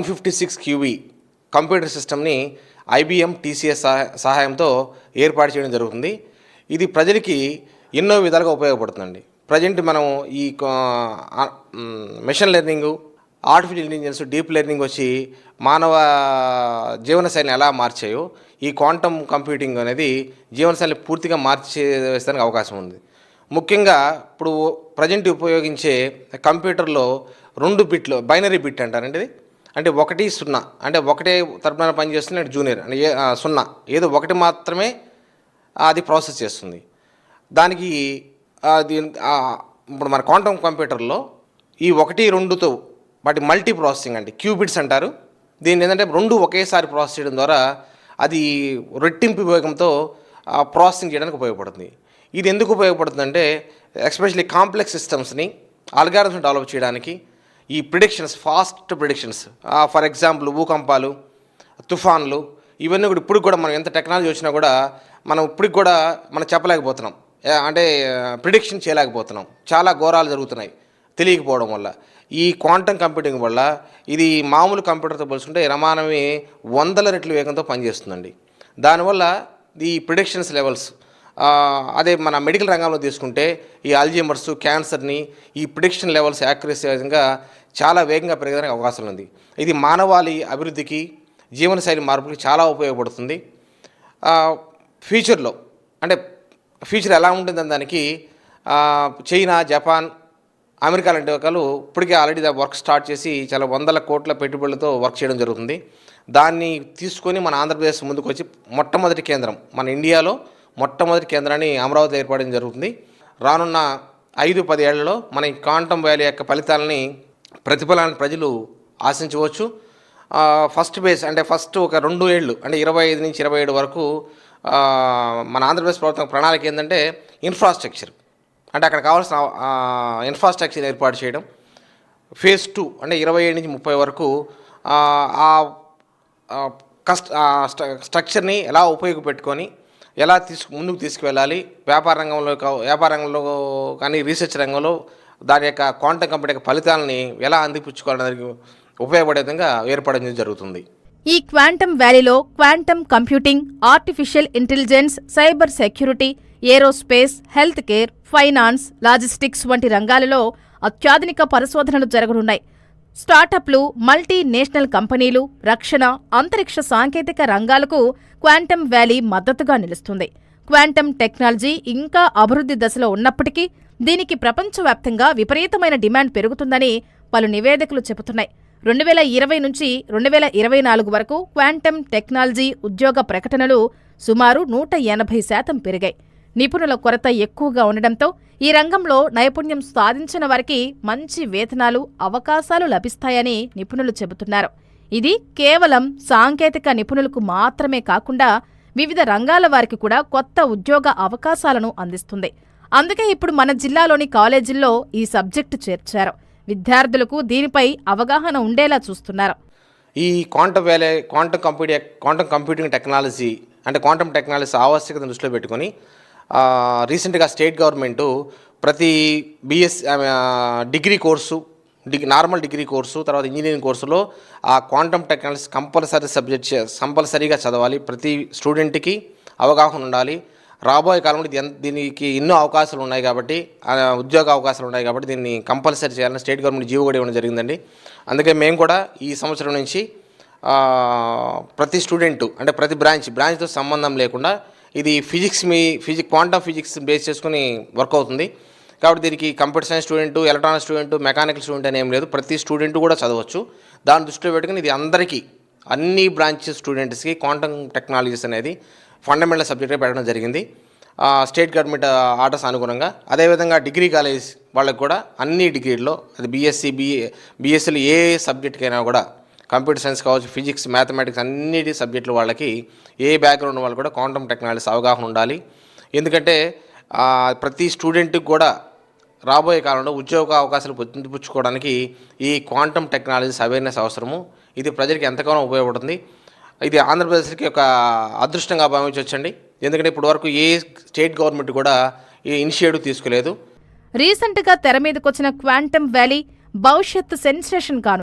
56 క్యూబీ computer సిస్టమ్ని IBM TCS సహాయంతో ఏర్పాటు చేయడం జరుగుతుంది. ఇది ప్రజలకి ఎన్నో విధాలుగా ఉపయోగపడుతుందండి. ప్రజెంట్ మనం ఈ machine learning, artificial intelligence, deep learning వచ్చి మానవ జీవనశైలిని ఎలా మార్చాయో ఈ క్వాంటమ్ కంప్యూటింగ్ అనేది జీవనశైలిని పూర్తిగా మార్చేస్తానికి అవకాశం ఉంది. ముఖ్యంగా ఇప్పుడు ప్రజెంట్ ఉపయోగించే కంప్యూటర్లో 2 బిట్లు బైనరీ బిట్ అంటారండి. ఇది అంటే 1, 0 అంటే ఒకటే తరపున పనిచేస్తుంది, జూనియర్ అంటే 0 ఏదో ఒకటి మాత్రమే అది ప్రాసెస్ చేస్తుంది. దానికి అది ఇప్పుడు మన క్వాంటమ్ కంప్యూటర్లో ఈ 1, 2తో వాటి మల్టీ ప్రాసెసింగ్ అంటే క్యూబిట్స్ అంటారు. దీన్ని ఏంటంటే 2 ఒకేసారి ప్రాసెస్ చేయడం ద్వారా అది రెట్టింపు వేగంతో ప్రాసెసింగ్ చేయడానికి ఉపయోగపడుతుంది. ఇది ఎందుకు ఉపయోగపడుతుందంటే ఎస్పెషల్లీ కాంప్లెక్స్ సిస్టమ్స్ని అల్గారిథమ్స్ డెవలప్ చేయడానికి, ఈ predictions, fast predictions, for example భూకంపాలు, తుఫాన్లు, ఇవన్నీ కూడా ఇప్పుడు కూడా మనం ఎంత టెక్నాలజీ వచ్చినా కూడా మనం ఇప్పటికి కూడా మనం చెప్పలేకపోతున్నాం, అంటే ప్రిడిక్షన్ చేయలేకపోతున్నాం. చాలా ఘోరాలు జరుగుతున్నాయి తెలియకపోవడం వల్ల. ఈ క్వాంటమ్ కంప్యూటింగ్ వల్ల ఇది మామూలు కంప్యూటర్తో పోల్చుకుంటే రమానమే 100 రెట్ల వేగంతో పనిచేస్తుందండి. దానివల్ల ఈ ప్రిడిక్షన్స్ లెవెల్స్, అదే మన మెడికల్ రంగంలో తీసుకుంటే ఈ అల్జీమర్స్, క్యాన్సర్ని ఈ ప్రిడిక్షన్ లెవెల్స్ యాక్యురసీ విధంగా చాలా వేగంగా పెరగడానికి అవకాశం ఉంది. ఇది మానవాళి అభివృద్ధికి, జీవనశైలి మార్పుకి చాలా ఉపయోగపడుతుంది. ఫ్యూచర్లో అంటే ఫ్యూచర్ ఎలా ఉంటుందని దానికి చైనా, జపాన్, అమెరికా లాంటి వాళ్ళు ఇప్పటికే ఆల్రెడీ వర్క్ స్టార్ట్ చేసి చాలా 100 కోట్ల పెట్టుబడులతో వర్క్ చేయడం జరుగుతుంది. దాన్ని తీసుకొని మన ఆంధ్రప్రదేశ్ ముందుకు వచ్చి మొట్టమొదటి కేంద్రం, మన ఇండియాలో మొట్టమొదటి కేంద్రాన్ని అమరావతి ఏర్పడడం జరుగుతుంది. రానున్న 5-10 ఏళ్లలో మన ఈ క్వాంటమ్ వ్యాలీ యొక్క ప్రతిఫలాన్ని ప్రజలు ఆశించవచ్చు. ఫస్ట్ బేస్ అంటే ఫస్ట్ ఒక 2 ఏళ్ళు అంటే 25 నుంచి 27 వరకు మన ఆంధ్రప్రదేశ్ ప్రభుత్వం ప్రణాళిక ఏంటంటే ఇన్ఫ్రాస్ట్రక్చర్, అంటే అక్కడ కావాల్సిన ఇన్ఫ్రాస్ట్రక్చర్ ఏర్పాటు చేయడం. ఫేజ్ 2 అంటే 27 నుంచి 30 వరకు స్ట్రక్చర్ని ఎలా ఉపయోగపెట్టుకొని ఎలా ముందుకు తీసుకువెళ్ళాలి, వ్యాపార రంగంలో కానీ రీసెర్చ్ రంగంలో దాని యొక్క క్వాంటమ్ కంప్యూటర్ యొక్క ఫలితాలని ఎలా అందిపుచ్చుకోవడానికి ఉపయోగపడే విధంగా ఏర్పడడం జరుగుతుంది. ఈ క్వాంటమ్ వ్యాలీలో quantum computing, artificial intelligence, cyber security, aerospace, health care, finance, logistics వంటి రంగాలలో అత్యాధునిక పరిశోధనలు జరగనున్నాయి. స్టార్టప్లు, మల్టీనేషనల్ కంపెనీలు, రక్షణ, అంతరిక్ష సాంకేతిక రంగాలకు క్వాంటమ్ వ్యాలీ మద్దతుగా నిలుస్తుంది. క్వాంటమ్ టెక్నాలజీ ఇంకా అభివృద్ధి దశలో ఉన్నప్పటికీ దీనికి ప్రపంచవ్యాప్తంగా విపరీతమైన డిమాండ్ పెరుగుతుందని పలు నివేదికలు చెబుతున్నాయి. 2020 నుంచి 2024 వరకు క్వాంటమ్ టెక్నాలజీ ఉద్యోగ ప్రకటనలు సుమారు 180% పెరిగాయి. నిపుణుల కొరత ఎక్కువగా ఉండడంతో ఈ రంగంలో నైపుణ్యం సాధించిన వారికి మంచి వేతనాలు, అవకాశాలు లభిస్తాయని నిపుణులు చెబుతున్నారు. ఇది కేవలం సాంకేతిక నిపుణులకు మాత్రమే కాకుండా వివిధ రంగాల వారికి కూడా కొత్త ఉద్యోగ అవకాశాలను అందిస్తుంది. అందుకే ఇప్పుడు మన జిల్లాలోని కాలేజీల్లో ఈ సబ్జెక్టు చేర్చారు. విద్యార్థులకు దీనిపై అవగాహన ఉండేలా చూస్తున్నారు. ఈ క్వాంటమ్ కంప్యూటింగ్ టెక్నాలజీ అంటే క్వాంటమ్ టెక్నాలజీ ఆవశ్యకతను దృష్టిలో పెట్టుకొని రీసెంట్గా స్టేట్ గవర్నమెంటు ప్రతి degree course, normal degree course, తర్వాత ఇంజనీరింగ్ కోర్సులో ఆ క్వాంటమ్ టెక్నాలజీ కంపల్సరీగా చదవాలి. ప్రతి స్టూడెంట్కి అవగాహన ఉండాలి. రాబోయే కాలంలో దీనికి ఎన్నో అవకాశాలు ఉన్నాయి కాబట్టి, ఉద్యోగ అవకాశాలు ఉన్నాయి కాబట్టి దీన్ని కంపల్సరీ చేయాలని స్టేట్ గవర్నమెంట్ జీవో కూడా ఇవ్వడం జరిగిందండి. అందుకే మేము కూడా ఈ సంవత్సరం నుంచి ప్రతి స్టూడెంట్ అంటే ప్రతి బ్రాంచ్తో సంబంధం లేకుండా ఇది క్వాంటమ్ ఫిజిక్స్ బేస్ చేసుకుని వర్క్ అవుతుంది. కాబట్టి దీనికి computer science student, electronic student, mechanical student అని ఏం లేదు, ప్రతి స్టూడెంట్ కూడా చదవచ్చు. దాన్ని దృష్టిలో పెట్టుకుని ఇది అందరికీ, అన్ని బ్రాంచెస్ స్టూడెంట్స్కి క్వాంటమ్ టెక్నాలజీస్ అనేది ఫండమెంటల్ సబ్జెక్ట్గా పెట్టడం జరిగింది స్టేట్ గవర్నమెంట్ ఆర్డర్స్ అనుగుణంగా. అదేవిధంగా డిగ్రీ కాలేజ్ వాళ్ళకి కూడా అన్ని డిగ్రీల్లో, అది బీఎస్సీలు ఏ సబ్జెక్ట్కైనా కూడా, కంప్యూటర్ సైన్స్ కావచ్చు, ఫిజిక్స్, మ్యాథమెటిక్స్ అన్నిటి సబ్జెక్టులు వాళ్ళకి ఏ బ్యాక్గ్రౌండ్ వాళ్ళు కూడా క్వాంటమ్ టెక్నాలజీస్ అవగాహన ఉండాలి. ఎందుకంటే ప్రతి స్టూడెంట్కి కూడా రాబోయే కాలంలో ఉద్యోగ అవకాశాలు పొందిపుచ్చుకోవడానికి ఈ క్వాంటమ్ టెక్నాలజీస్ అవేర్నెస్ అవసరము. ఇది ప్రజలకు ఎంతగానో ఉపయోగపడుతుంది. ఇది ఆంధ్రప్రదేశ్కి ఒక అదృష్టంగా భావించవచ్చండి. ఎందుకంటే ఇప్పటి వరకు ఏ స్టేట్ గవర్నమెంట్ కూడా ఈ ఇనిషియేటివ్ తీసుకోలేదు. రీసెంట్గా తెర మీదకొచ్చిన క్వాంటమ్ వ్యాలీ భవిష్యత్ సెన్సేషన్ కాను.